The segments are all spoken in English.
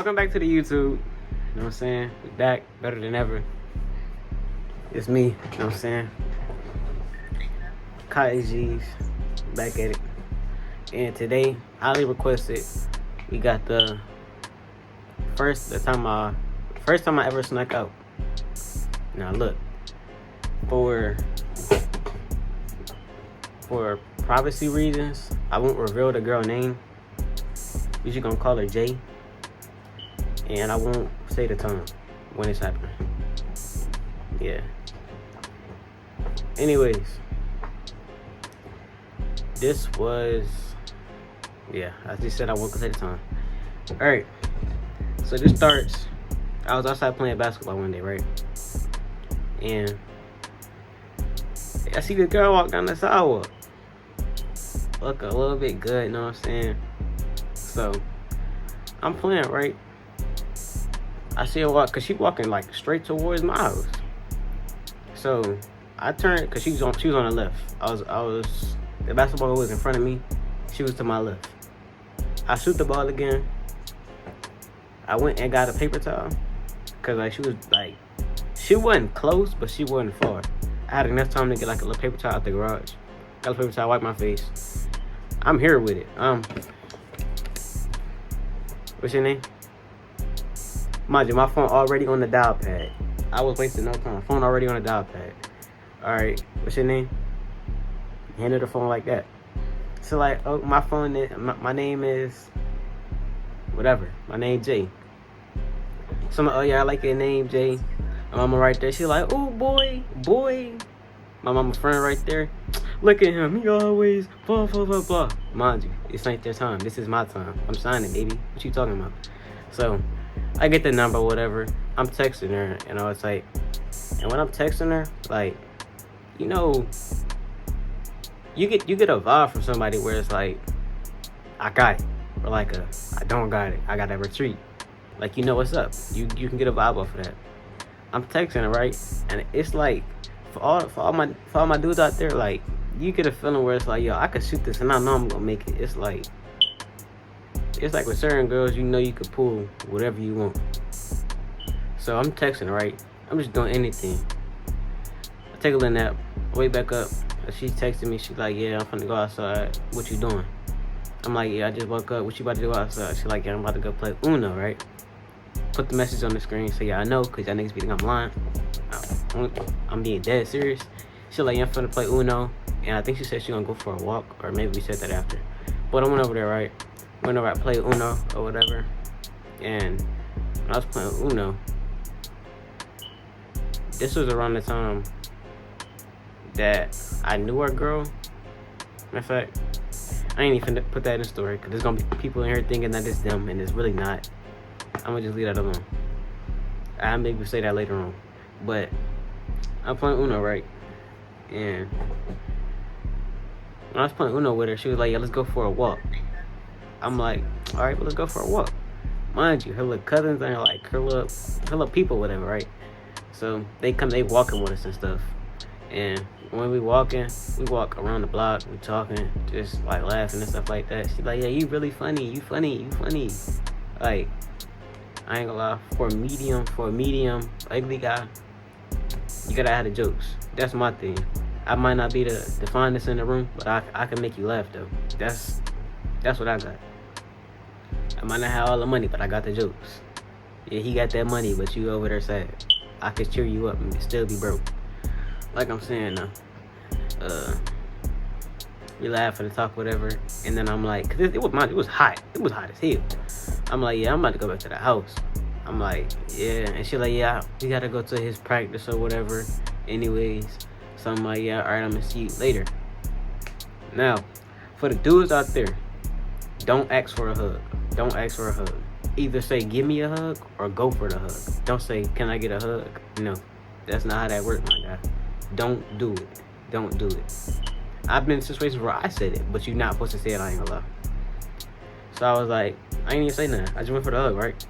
welcome back to the YouTube. You know what I'm saying? We're back, better than ever. It's me, you know what I'm saying? Kai G's, back at it. And today, highly requested, we got the first time I ever snuck out. Now look, for privacy reasons, I won't reveal the girl name. We're just gonna call her J. And I won't say the time when it's happening. Yeah. Anyways, this was, yeah, I just said I won't say the time. Alright, so this starts, I was outside playing basketball one day, right? And I see this girl walk down the sidewalk. Look a little bit good, you know what I'm saying? So, I'm playing, right? I see her walk, cause she walking like straight towards my house. So I turned, cause she was on the left. The basketball was in front of me. She was to my left. I shoot the ball again. I went and got a paper towel, cause like she wasn't close, but she wasn't far. I had enough time to get like a little paper towel out the garage. Got a paper towel, wipe my face. I'm here with it. What's your name? Mind you, my phone already on the dial pad. I was wasting no time. Phone already on the dial pad. Alright, what's your name? Hand her the phone like that. So like, oh, my name is whatever. My name Jay. So I'm like, oh yeah, I like your name, Jay. My mama right there. She like, oh boy. My mama friend right there. Look at him. He always blah blah blah blah. Mind you, this ain't their time. This is my time. I'm signing, baby. What you talking about? So I get the number, whatever. I'm texting her, and I was like, and when I'm texting her, like, you know, you get a vibe from somebody where it's like, I got it, or like I don't got it. I got to retreat. Like, you know what's up. You can get a vibe off of that. I'm texting her, right, and it's like, for all my dudes out there, like, you get a feeling where it's like, yo, I could shoot this, and I know I'm gonna make it. It's like with certain girls, you know you could pull whatever you want. So I'm texting, right? I'm just doing anything. I take a little nap, wake back up. She's texting me. She's like, yeah, I'm finna go outside. What you doing? I'm like, yeah, I just woke up. What you about to do outside? She's like, yeah, I'm about to go play Uno, right? Put the message on the screen. Say, yeah, I know, because y'all niggas be thinking I'm lying. I'm being dead serious. She's like, yeah, I'm finna play Uno. And I think she said she's gonna go for a walk, or maybe we said that after. But I went over there, right? Whenever I play Uno or whatever, and when I was playing Uno, this was around the time that I knew our girl. Matter of fact, I ain't even put that in the story, because there's gonna be people in here thinking that it's them, and it's really not. I'm gonna just leave that alone. I'll maybe say that later on. But I'm playing Uno, right? And when I was playing Uno with her, she was like, yeah, let's go for a walk. I'm like, all right, well, let's go for a walk. Mind you, her little cousins and her little people, whatever, right? So they walking with us and stuff. And when we walk around the block, we talking, just like laughing and stuff like that. She's like, yeah, you really funny, you funny. Like, I ain't gonna lie, for a medium ugly guy, you gotta have the jokes. That's my thing. I might not be the finest in the room, but I can make you laugh though. That's what I got. I might not have all the money, but I got the jokes. Yeah, he got that money, but you over there sad. I could cheer you up and still be broke. Like I'm saying now. We laugh and talk, whatever. And then I'm like, cause it was hot. It was hot as hell. I'm like, yeah, I'm about to go back to the house. I'm like, yeah. And she like, yeah, we gotta go to his practice or whatever. Anyways. So I'm like, yeah, alright, I'm gonna see you later. Now, for the dudes out there, don't ask for a hug. Either say, give me a hug, or go for the hug. Don't say, can I get a hug? No, that's not how that works, my guy. Don't do it. I've been in situations where I said it, but you're not supposed to say it, I ain't gonna lie. So I was like, I ain't even say nothing. I just went for the hug, right?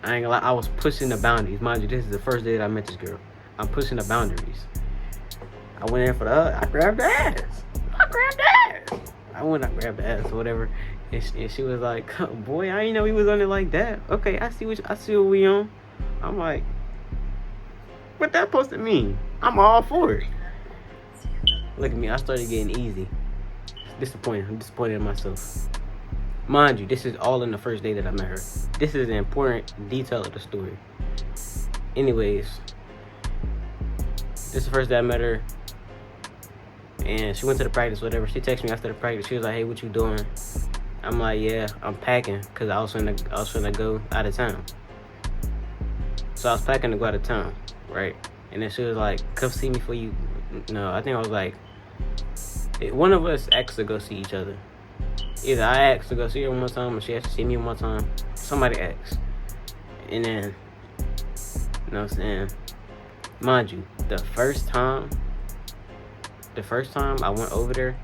I ain't gonna lie, I was pushing the boundaries. Mind you, this is the first day that I met this girl. I'm pushing the boundaries. I went in for the hug. I grabbed the ass. I went, I grabbed the ass or whatever. And she was like, boy, I didn't know he was on it like that. Okay, I see what we on. I'm like, what that supposed to mean? I'm all for it. Look at me, I started getting easy. Disappointed. I'm disappointed in myself. Mind you, this is all in the first day that I met her. This is an important detail of the story. Anyways, this is the first day I met her. And she went to the practice, whatever. She texted me after the practice. She was like, hey, what you doing? I'm like, yeah, I'm packing because I was finna go out of town. So I was packing to go out of town, right? And then she was like, come see me for you. No, I think I was like, one of us asked to go see each other. Either I asked to go see her one more time or she asked to see me one more time. Somebody asked. And then, you know what I'm saying? Mind you, the first time I went over there,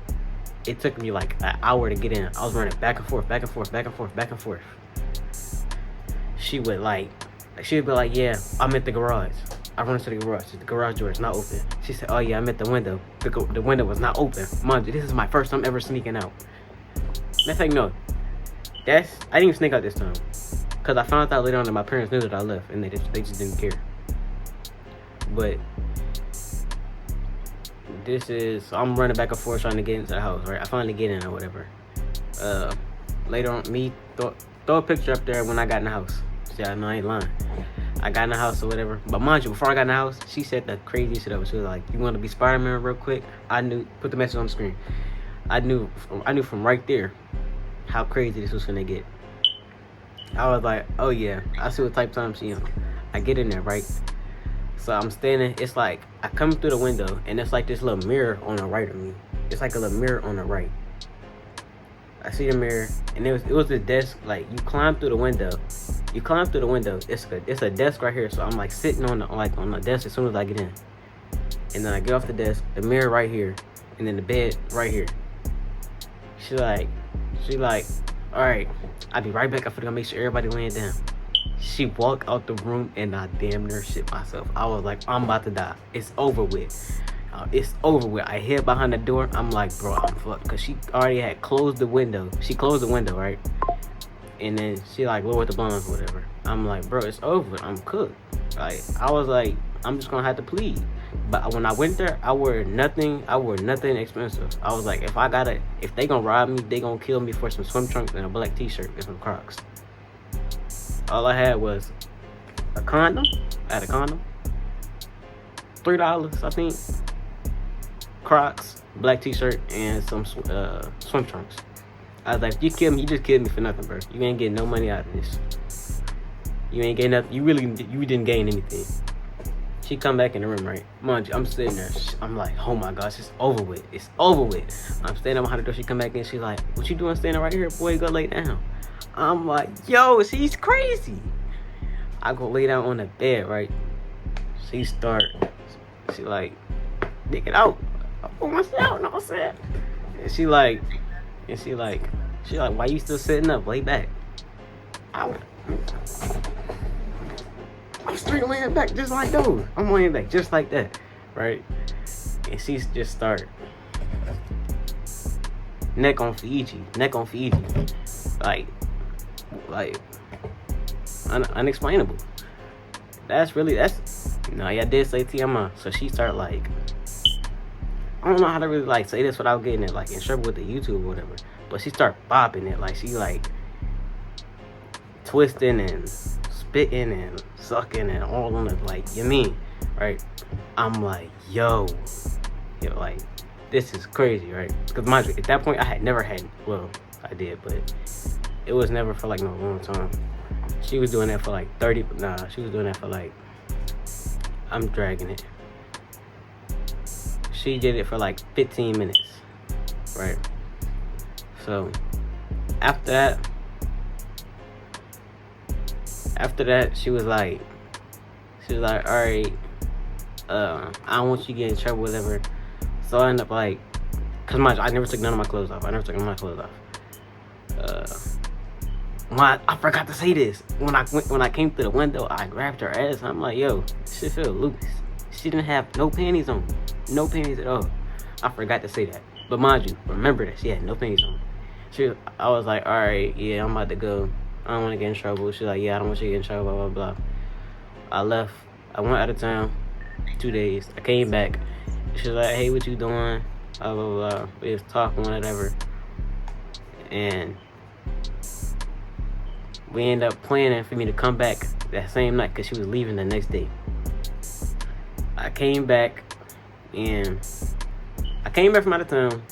it took me like an hour to get in. I was running back and forth. She would be like, yeah, I'm at the garage. I run to the garage. The garage door is not open. She said, oh yeah, I'm at the window. The window was not open. Mind you, this is my first time ever sneaking out. Matter of fact, no. I didn't even sneak out this time. Because I found out later on that my parents knew that I left. And they just didn't care. But I'm running back and forth trying to get into the house, right? I finally get in or whatever. Later on, throw a picture up there when I got in the house. See, I know I ain't lying. I got in the house or whatever. But mind you, before I got in the house, she said the craziest shit ever. She was like, you want to be Spider-Man real quick? Put the message on the screen. I knew from right there how crazy this was finna get. I was like, oh yeah, I see what type of time she on. I get in there, right? So I'm standing, it's like, I come through the window, and it's like this little mirror on the right of me. It's like a little mirror on the right. I see the mirror, and it was this desk, like, you climb through the window. It's a desk right here, so I'm like sitting on the desk as soon as I get in. And then I get off the desk, the mirror right here, and then the bed right here. She like, all right, I'll be right back. I'm finna make sure everybody laying down. She walked out the room and I damn near shit myself. I was like, I'm about to die. It's over with. I hid behind the door. I'm like, bro, I'm fucked. Because she already had closed the window. She closed the window, right? And then she like, lower the blinds, whatever. I'm like, bro, it's over. I'm cooked. Like, I was like, I'm just going to have to plead. But when I went there, I wore nothing expensive. I was like, if they gonna rob me, they gonna kill me for some swim trunks and a black t-shirt and some Crocs. All I had was a condom. I had a condom. $3, I think. Crocs, black t-shirt, and some swim trunks. I was like, if you kill me, you just killed me for nothing, bro. You ain't getting no money out of this. You ain't getting nothing. You didn't gain anything. She come back in the room, right? Mind you, I'm sitting there. I'm like, oh my gosh, it's over with. I'm standing behind the door. She come back in. She's like, what you doing standing right here? Boy, go lay down. I'm like, yo, she's crazy. I go lay down on the bed, right? She like, dig it out. I pull myself out, know what I'm saying? And she like, why you still sitting up? Lay back. I'm straight laying back just like those. I'm laying back just like that, right? And she just start neck on Fiji, like unexplainable. I did say TMI. So she started like, I don't know how to really like say this without getting it like in trouble with the YouTube or whatever. But she started bopping it, like she like twisting and spitting and sucking and all on it, like, you mean, right? I'm like, yo, like, this is crazy, right? Because mind you, at that point, I had never had, well, I did, but it was never for like no long time. She was doing that for like I'm dragging it. She did it for like 15 minutes, right? So, after that, she was like, all right, I don't want you to get in trouble, whatever. So I ended up like, cause I never took none of my clothes off. I forgot to say this. When I came through the window, I grabbed her ass. I'm like, yo, she feel loose. She didn't have no panties on, no panties at all. I forgot to say that. But mind you, remember that she had no panties on. I was like, all right, yeah, I'm about to go. I don't want to get in trouble. She's like, yeah, I don't want you to get in trouble, blah, blah, blah. I left. I went out of town 2 days. I came back. She was like, hey, what you doing? Blah, blah, blah. We was talking, whatever. And we ended up planning for me to come back that same night because she was leaving the next day. I came back from out of town.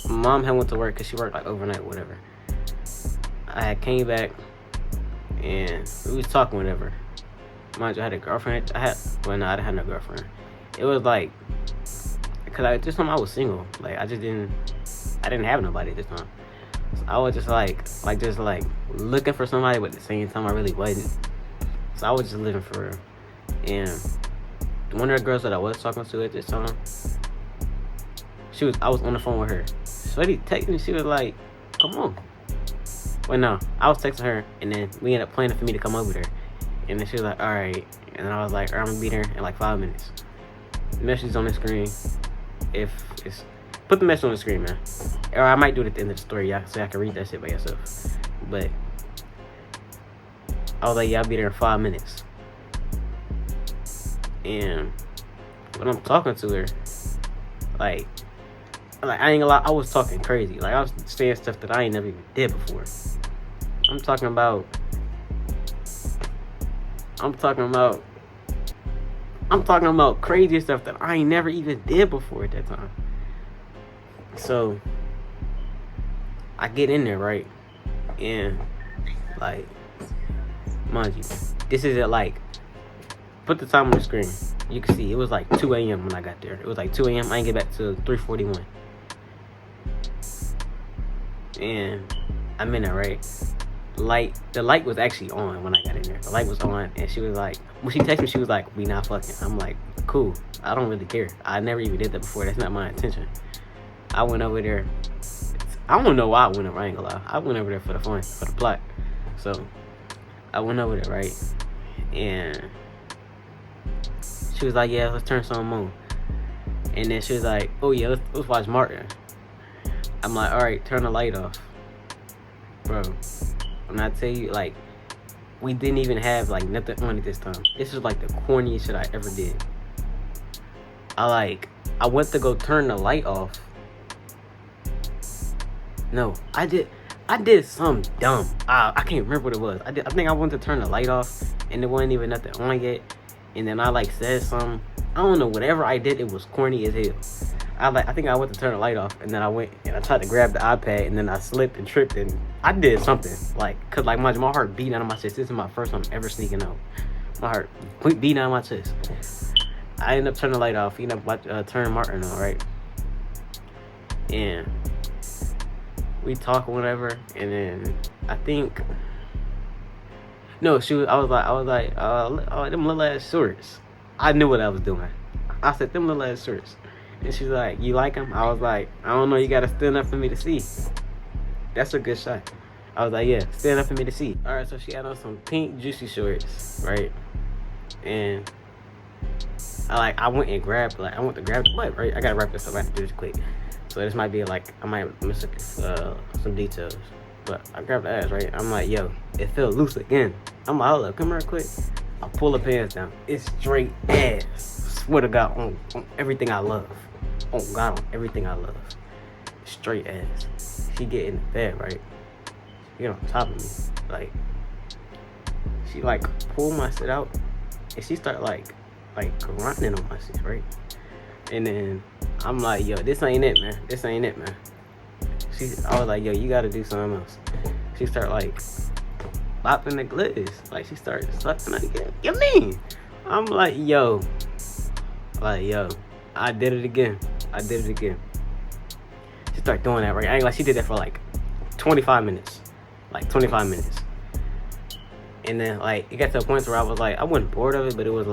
My mom had went to work because she worked like overnight, whatever. I had came back and we was talking, whatever. Mind you, I had a girlfriend. I didn't have no girlfriend. It was like, because at this time I was single. Like, I didn't have nobody at this time. So I was just like looking for somebody, but at the same time I really wasn't. So I was just living for real. And one of the girls that I was talking to at this time, I was on the phone with her. So she texted me, she was like, come on. Well, no, I was texting her, and then we ended up planning for me to come over there. And then she was like, all right. And then I was like, all right, I'm gonna be there in like 5 minutes. The message is on the screen. Put the message on the screen, man. Or I might do it at the end of the story, yeah, so I can read that shit by yourself. But I was like, yeah, I'll be there in 5 minutes. And when I'm talking to her, like I ain't gonna lie, I was talking crazy. Like, I was saying stuff that I ain't never even did before. I'm talking about crazy stuff that I ain't never even did before at that time. So I get in there, right? And like, mind you, this is at like, put the time on the screen. You can see it was like 2 a.m. when I got there. It was like 2 a.m. I didn't get back till 3:41. And I'm in there, right? The light was actually on when I got in there. The light was on, and she was like, when she texted me, she was like, we not fucking. I'm like, cool. I don't really care. I never even did that before. That's not my intention. I went over there. I don't know why I went over. I ain't gonna lie. I went over there for the fun, for the plot. So I went over there, right? And she was like, yeah, let's turn something on. And then she was like, oh yeah, let's watch Martin. I'm like, all right, turn the light off. Bro, when I tell you, like, we didn't even have like nothing on at this time. This is like the corniest shit I ever did. I went to go turn the light off. No, I did something dumb. I can't remember what it was. I think I went to turn the light off, and there wasn't even nothing on yet. And then I like said something. I don't know. Whatever I did, it was corny as hell. I think I went to turn the light off, and then I went and I tried to grab the iPad, and then I slipped and tripped, and I did something cause my heart beating out of my chest. This is my first time ever sneaking out. My heart beating out of my chest. I ended up turning the light off. You know, turn Martin on, right? And we talk or whatever, and then I think no, I was like, oh, them little ass shorts. I knew what I was doing. I said, them little ass shorts. And she's like, you like them? I was like, I don't know, you gotta stand up for me to see. That's a good shot. I was like, yeah, stand up for me to see. Alright, so she had on some pink juicy shorts, right? And I went to grab the butt, right? I gotta wrap this up, I have to do this quick. So this might be I might miss some details. But I grabbed the ass, right? I'm like, yo, it felt loose again. I'm like, hold up, come here quick. I pull the pants down. It's straight ass. Swear to God, on everything I love. Oh God, on everything I love. Straight ass. She get in the bed, right? She get on top of me. She pull my shit out. And she start grinding on my shit, right? And then I'm like, yo, this ain't it, man. This ain't it, man. I was like, yo, you gotta do something else. She start bopping the gliz. She started sucking it again. You mean? I'm like, yo, I did it again. She started doing that, right? I ain't like, she did that for 25 minutes. 25 minutes. And then it got to a point where I was I wasn't bored of it, but it was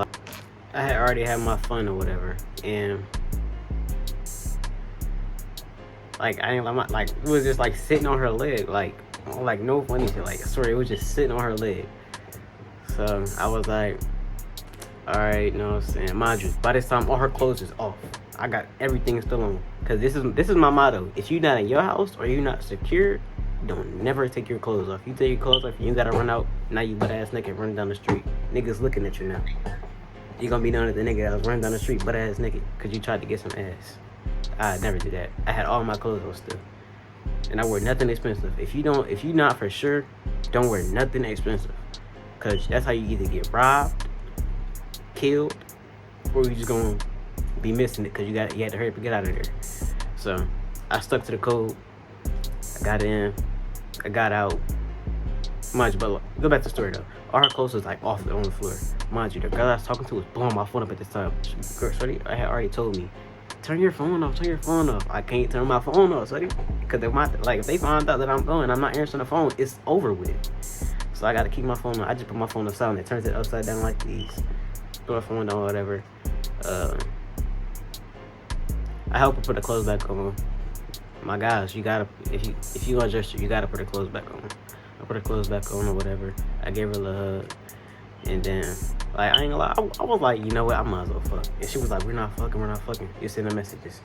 I had already had my fun or whatever. And I ain't it was just sitting on her leg, no funny shit. Sorry, it was just sitting on her leg. So I was like, all right, you know what I'm saying? Mind you, by this time all her clothes is off. I got everything still on. Cause this is my motto. If you not in your house or you not secure, don't never take your clothes off. You take your clothes off, you gotta run out. Now you butt ass naked running down the street. Niggas looking at you now. You gonna be known as the nigga that was running down the street butt ass naked cause you tried to get some ass. I'd never do that. I had all my clothes on still. And I wear nothing expensive. If you not for sure, don't wear nothing expensive. Cause that's how you either get robbed, killed, or you just gonna be missing it because you had to hurry up and get out of there. So I stuck to the code. I got in, I got out. Mind you, but go back to the story though. All her clothes was like off on the floor. Mind you, the girl I was talking to was blowing my phone up at this time. I had already told me, turn your phone off. I can't turn my phone off, sorry. Because if they find out that I'm going, I'm not answering the phone, it's over with. So I gotta keep my phone on. I just put my phone on silent. It turns it upside down like these. Put my phone on, whatever. I help her put the clothes back on. My guys, you gotta, if you undress her, you gotta put her clothes back on. I put her clothes back on or whatever. I gave her a little hug. And then, like, I ain't gonna lie, I was like, you know what, I might as well fuck. And she was like, we're not fucking. You send the messages.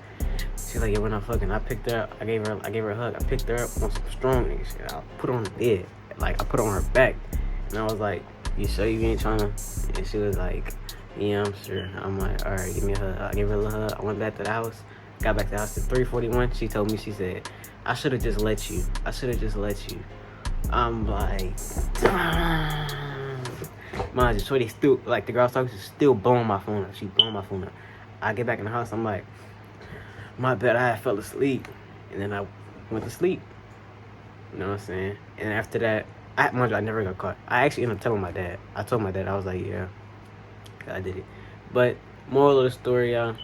She's like, yeah, we're not fucking. I picked her up, I gave her a hug. I picked her up on some strong nigga shit. I put her on the bed. Like, I put her on her back. And I was like, you sure you ain't trying to? And she was like, yeah, I'm sure. I'm like, all right, give me a hug. I gave her a little hug. I went back to the house. Got back to the house at 3:41. She told me, she said, I should have just let you. I'm like, mind you, Shorty still, like, the girl I was talking to, still blowing my phone up. She blowing my phone up. I get back in the house. I'm like, my bad, I fell asleep. And then I went to sleep. You know what I'm saying? And after that, mind you, I never got caught. I actually ended up telling my dad. I told my dad, I was like, yeah, I did it. But moral of the story, y'all,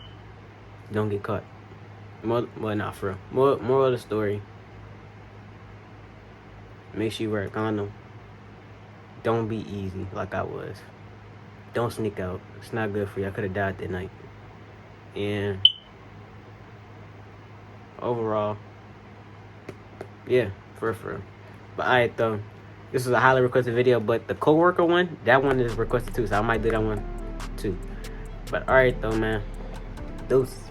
don't get caught. Well, not for real. Moral of the story, make sure you wear a condom. Don't be easy like I was. Don't sneak out. It's not good for you. I could have died that night. And overall, yeah, for real. But alright though, this is a highly requested video, but the coworker one, that one is requested too, so I might do that one too. But alright though, man. Deuces.